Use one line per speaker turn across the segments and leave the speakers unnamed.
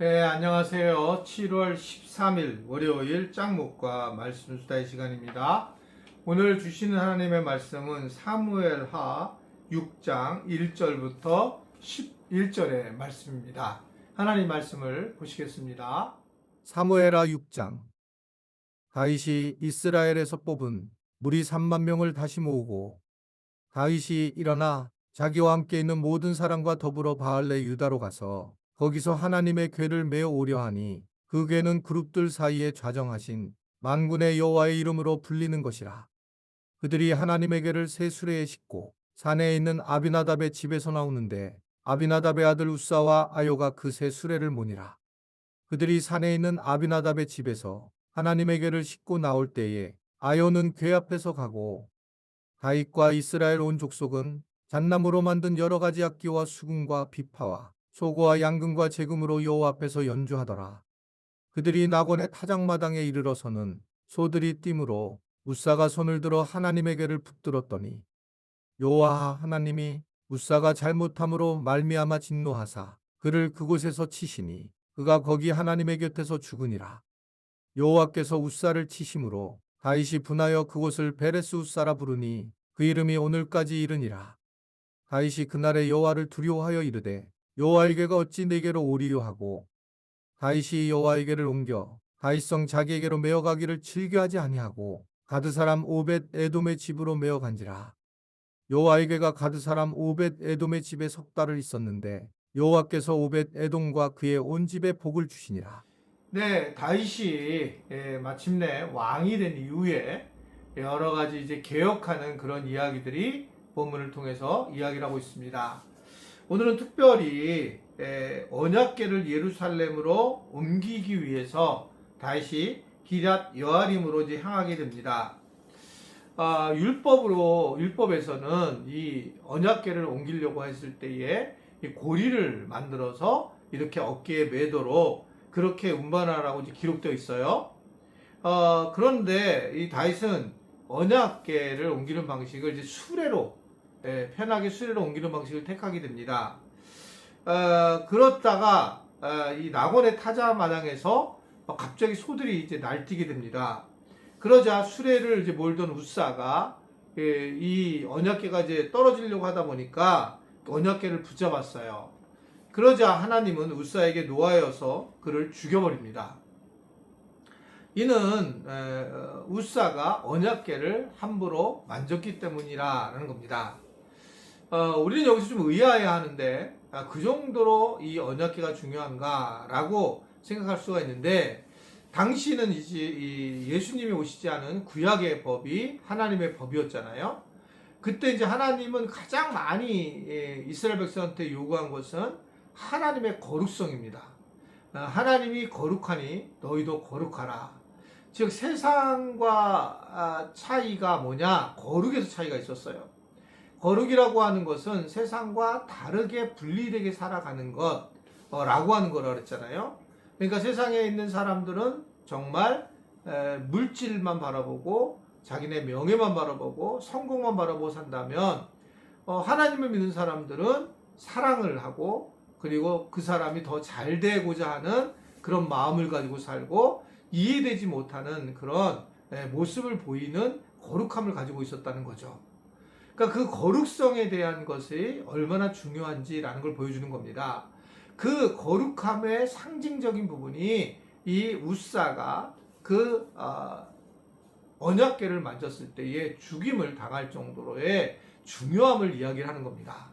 네, 안녕하세요. 7월 13일 월요일 짱목과 말씀 수다의 시간입니다. 오늘 주시는 하나님의 말씀은 사무엘하 6장 1절부터 11절의 말씀입니다. 하나님 말씀을 보시겠습니다. 사무엘하 6장. 다윗이 이스라엘에서 뽑은 무리 3만 명을 다시 모으고 다윗이 일어나 자기와 함께 있는 모든 사람과 더불어 바알레 유다로 가서 거기서 하나님의 궤를 메어 오려 하니 그 궤는 그룹들 사이에 좌정하신 만군의 여호와의 이름으로 불리는 것이라. 그들이 하나님의 궤를 새 수레에 싣고 산에 있는 아비나답의 집에서 나오는데 아비나답의 아들 우사와 아요가 그 새 수레를 모니라. 그들이 산에 있는 아비나답의 집에서 하나님의 궤를 싣고 나올 때에 아요는 궤 앞에서 가고 다윗과 이스라엘 온 족속은 잣나무로 만든 여러 가지 악기와 수금과 비파와 소고와 양금과 제금으로 여호와 앞에서 연주하더라. 그들이 낙원의 타작마당에 이르러서는 소들이 띠므로 우사가 손을 들어 하나님의 궤를 붙들었더니 여호와 하나님이 우사가 잘못함으로 말미암아 진노하사 그를 그곳에서 치시니 그가 거기 하나님의 곁에서 죽으니라. 여호와께서 우사를 치심으로 다윗이 분하여 그곳을 베레스 우사라 부르니 그 이름이 오늘까지 이르니라. 다윗이 그날에 여호와를 두려워하여 이르되 여호와의 궤가 어찌 내게로 오리요 하고 다윗이 여호와의 궤를 옮겨 다윗성 자기에게로 메어가기를 즐겨하지 아니하고 가드 사람 오벳 에돔의 집으로 메어간지라. 여호와의 궤가 가드 사람 오벳 에돔의 집에 석 달을 있었는데 여호와께서 오벳 에돔과 그의 온 집에 복을 주시니라. 네, 다윗이 마침내 왕이 된 이후에 여러 가지 이제 개혁하는 그런 이야기들이 본문을 통해서 이야기를 하고 있습니다. 오늘은 특별히 언약궤를 예루살렘으로 옮기기 위해서 다시 기럇 여아림으로 이제 향하게 됩니다. 율법에서는 이 언약궤를 옮기려고 했을 때에 이 고리를 만들어서 이렇게 어깨에 매도록 그렇게 운반하라고 이제 기록되어 있어요. 그런데 이 다윗은 언약궤를 옮기는 방식을 이제 수레로 편하게 수레로 옮기는 방식을 택하게 됩니다. 그렇다가 이 낙원의 타자 마당에서 갑자기 소들이 이제 날뛰게 됩니다. 그러자 수레를 이제 몰던 우사가 이 언약궤가 이제 떨어지려고 하다 보니까 언약궤를 붙잡았어요. 그러자 하나님은 우사에게 노하여서 그를 죽여버립니다. 이는 우사가 언약궤를 함부로 만졌기 때문이라는 겁니다. 우리는 여기서 좀 의아해야 하는데 그 정도로 이 언약궤가 중요한가라고 생각할 수가 있는데 당시는 이제 예수님이 오시지 않은 구약의 법이 하나님의 법이었잖아요. 그때 이제 하나님은 가장 많이 이스라엘 백성한테 요구한 것은 하나님의 거룩성입니다. 하나님이 거룩하니 너희도 거룩하라. 즉 세상과 차이가 뭐냐? 거룩에서 차이가 있었어요. 거룩이라고 하는 것은 세상과 다르게 분리되게 살아가는 것라고 하는 거라 그랬잖아요. 그러니까 세상에 있는 사람들은 정말 물질만 바라보고 자기네 명예만 바라보고 성공만 바라보고 산다면 하나님을 믿는 사람들은 사랑을 하고 그리고 그 사람이 더 잘 되고자 하는 그런 마음을 가지고 살고 이해되지 못하는 그런 모습을 보이는 거룩함을 가지고 있었다는 거죠. 그러니까 그 거룩성에 대한 것이 얼마나 중요한지라는 걸 보여주는 겁니다. 그 거룩함의 상징적인 부분이 이 우사가 그 언약궤를 만졌을 때에 죽임을 당할 정도로의 중요함을 이야기를 하는 겁니다.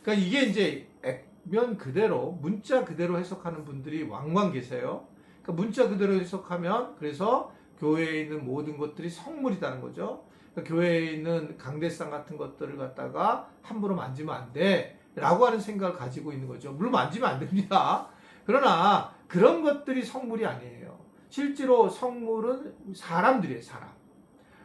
그러니까 이게 이제 액면 그대로 문자 그대로 해석하는 분들이 왕왕 계세요. 그러니까 문자 그대로 해석하면 그래서 교회에 있는 모든 것들이 성물이라는 거죠. 그러니까 교회에 있는 강대상 같은 것들을 갖다가 함부로 만지면 안 돼 라고 하는 생각을 가지고 있는 거죠. 물론 만지면 안 됩니다. 그러나 그런 것들이 성물이 아니에요. 실제로 성물은 사람들이에요. 사람.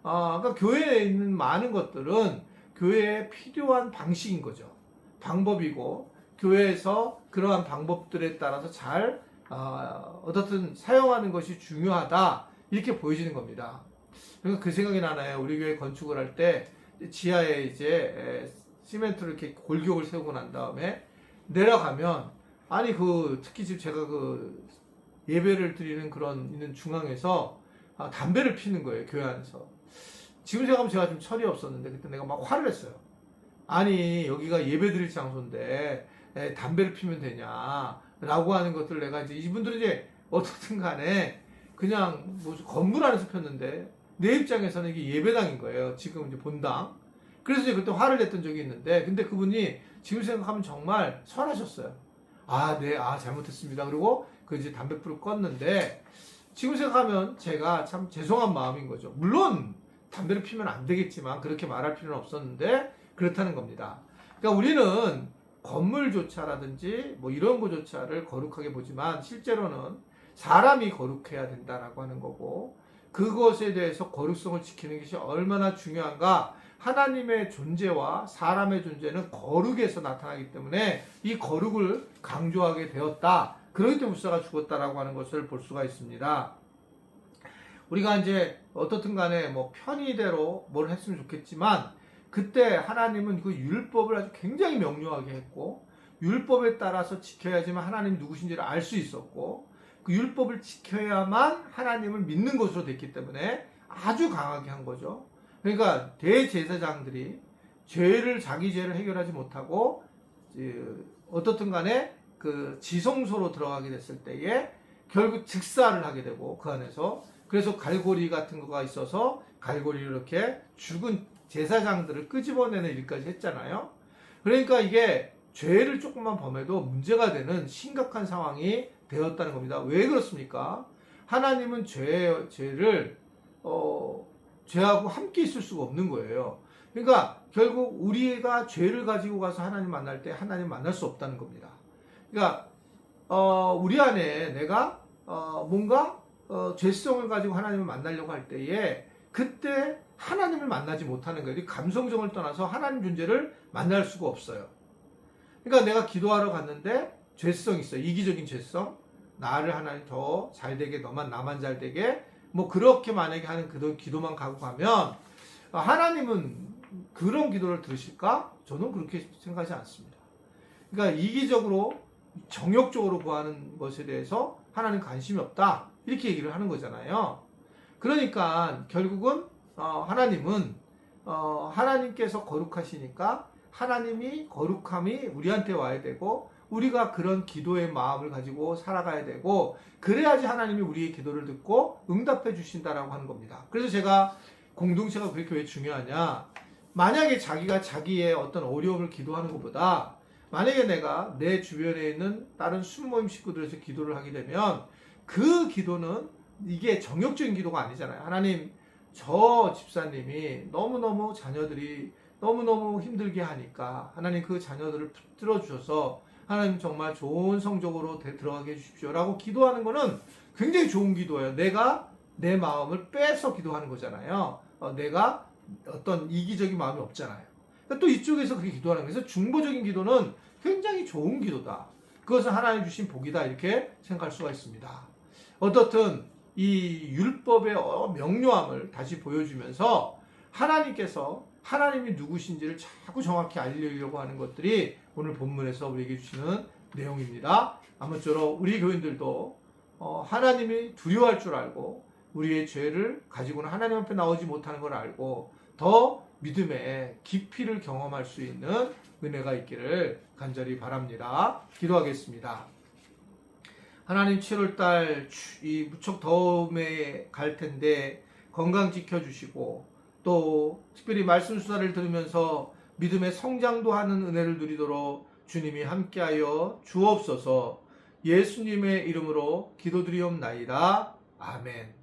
그러니까 교회에 있는 많은 것들은 교회에 필요한 방식인 거죠. 방법이고 교회에서 그러한 방법들에 따라서 잘 어떻든 사용하는 것이 중요하다 이렇게 보여지는 겁니다. 그러니까 그 생각이 나나요. 우리 교회 건축을 할 때 지하에 이제 시멘트를 이렇게 골격을 세우고 난 다음에 내려가면 아니 특히 지금 제가 예배를 드리는 그런 있는 중앙에서 담배를 피는 거예요, 교회 안에서. 지금 생각하면 제가 좀 철이 없었는데 그때 내가 막 화를 했어요. 아니 여기가 예배 드릴 장소인데 담배를 피면 되냐 라고 하는 것들 내가 이제 이분들은 이제 어떻든 간에 그냥 무슨 건물 안에서 폈는데 내 입장에서는 이게 예배당인 거예요. 지금 이제 본당. 그래서 이제 그때 화를 냈던 적이 있는데 근데 그분이 지금 생각하면 정말 선하셨어요. 네, 잘못했습니다. 그리고 이제 담배불을 껐는데 지금 생각하면 제가 참 죄송한 마음인 거죠. 물론 담배를 피면 안 되겠지만 그렇게 말할 필요는 없었는데 그렇다는 겁니다. 그러니까 우리는 건물조차라든지 뭐 이런 거조차를 거룩하게 보지만 실제로는 사람이 거룩해야 된다라고 하는 거고 그것에 대해서 거룩성을 지키는 것이 얼마나 중요한가. 하나님의 존재와 사람의 존재는 거룩에서 나타나기 때문에 이 거룩을 강조하게 되었다. 그렇기 때문에 무사가 죽었다라고 하는 것을 볼 수가 있습니다. 우리가 이제 어떻든 간에 뭐 편의대로 뭘 했으면 좋겠지만 그때 하나님은 그 율법을 아주 굉장히 명료하게 했고 율법에 따라서 지켜야지만 하나님이 누구신지를 알 수 있었고 그 율법을 지켜야만 하나님을 믿는 것으로 됐기 때문에 아주 강하게 한 거죠. 그러니까 대제사장들이 자기 죄를 해결하지 못하고 어떻든 간에 지성소로 들어가게 됐을 때에 결국 즉사를 하게 되고 그 안에서 그래서 갈고리 같은 거가 있어서 갈고리를 이렇게 죽은 제사장들을 끄집어내는 일까지 했잖아요. 그러니까 이게 죄를 조금만 범해도 문제가 되는 심각한 상황이 되었다는 겁니다. 왜 그렇습니까? 하나님은 죄를 죄하고 함께 있을 수가 없는 거예요. 그러니까 결국 우리가 죄를 가지고 가서 하나님 만날 때 하나님 만날 수 없다는 겁니다. 그러니까 우리 안에 내가 뭔가 죄성을 가지고 하나님을 만나려고 할 때에 그때 하나님을 만나지 못하는 거예요. 감성적을 떠나서 하나님 존재를 만날 수가 없어요. 그러니까 내가 기도하러 갔는데 죄성이 있어요. 이기적인 죄성. 나를 하나님 더 잘되게 나만 잘되게 뭐 그렇게 만약에 하는 그런 기도만 가고 가면 하나님은 그런 기도를 들으실까? 저는 그렇게 생각하지 않습니다. 그러니까 이기적으로 정욕적으로 구하는 것에 대해서 하나님 관심이 없다 이렇게 얘기를 하는 거잖아요. 그러니까 결국은 하나님은 하나님께서 거룩하시니까 하나님이 거룩함이 우리한테 와야 되고 우리가 그런 기도의 마음을 가지고 살아가야 되고 그래야지 하나님이 우리의 기도를 듣고 응답해 주신다라고 하는 겁니다. 그래서 제가 공동체가 그렇게 왜 중요하냐, 만약에 자기가 자기의 어떤 어려움을 기도하는 것보다 만약에 내가 내 주변에 있는 다른 순모임 식구들에서 기도를 하게 되면 그 기도는 이게 정욕적인 기도가 아니잖아요. 하나님, 저 집사님이 너무너무 자녀들이 너무너무 힘들게 하니까 하나님 그 자녀들을 붙들어 주셔서 하나님 정말 좋은 성적으로 들어가게 해주십시오 라고 기도하는 거는 굉장히 좋은 기도예요. 내가 내 마음을 빼서 기도하는 거잖아요. 내가 어떤 이기적인 마음이 없잖아요. 그러니까 또 이쪽에서 그렇게 기도하는 거예요. 그래서 중보적인 기도는 굉장히 좋은 기도다. 그것은 하나님 주신 복이다 이렇게 생각할 수가 있습니다. 어떻든 이 율법의 명료함을 다시 보여주면서 하나님께서 하나님이 누구신지를 자꾸 정확히 알리려고 하는 것들이 오늘 본문에서 우리에게 주시는 내용입니다. 아무쪼록 우리 교인들도 하나님이 두려워할 줄 알고 우리의 죄를 가지고는 하나님 앞에 나오지 못하는 걸 알고 더 믿음의 깊이를 경험할 수 있는 은혜가 있기를 간절히 바랍니다. 기도하겠습니다. 하나님, 7월달 이 무척 더움에 갈 텐데 건강 지켜주시고 또 특별히 말씀 수사를 들으면서 믿음의 성장도 하는 은혜를 누리도록 주님이 함께하여 주옵소서. 예수님의 이름으로 기도드리옵나이다. 아멘.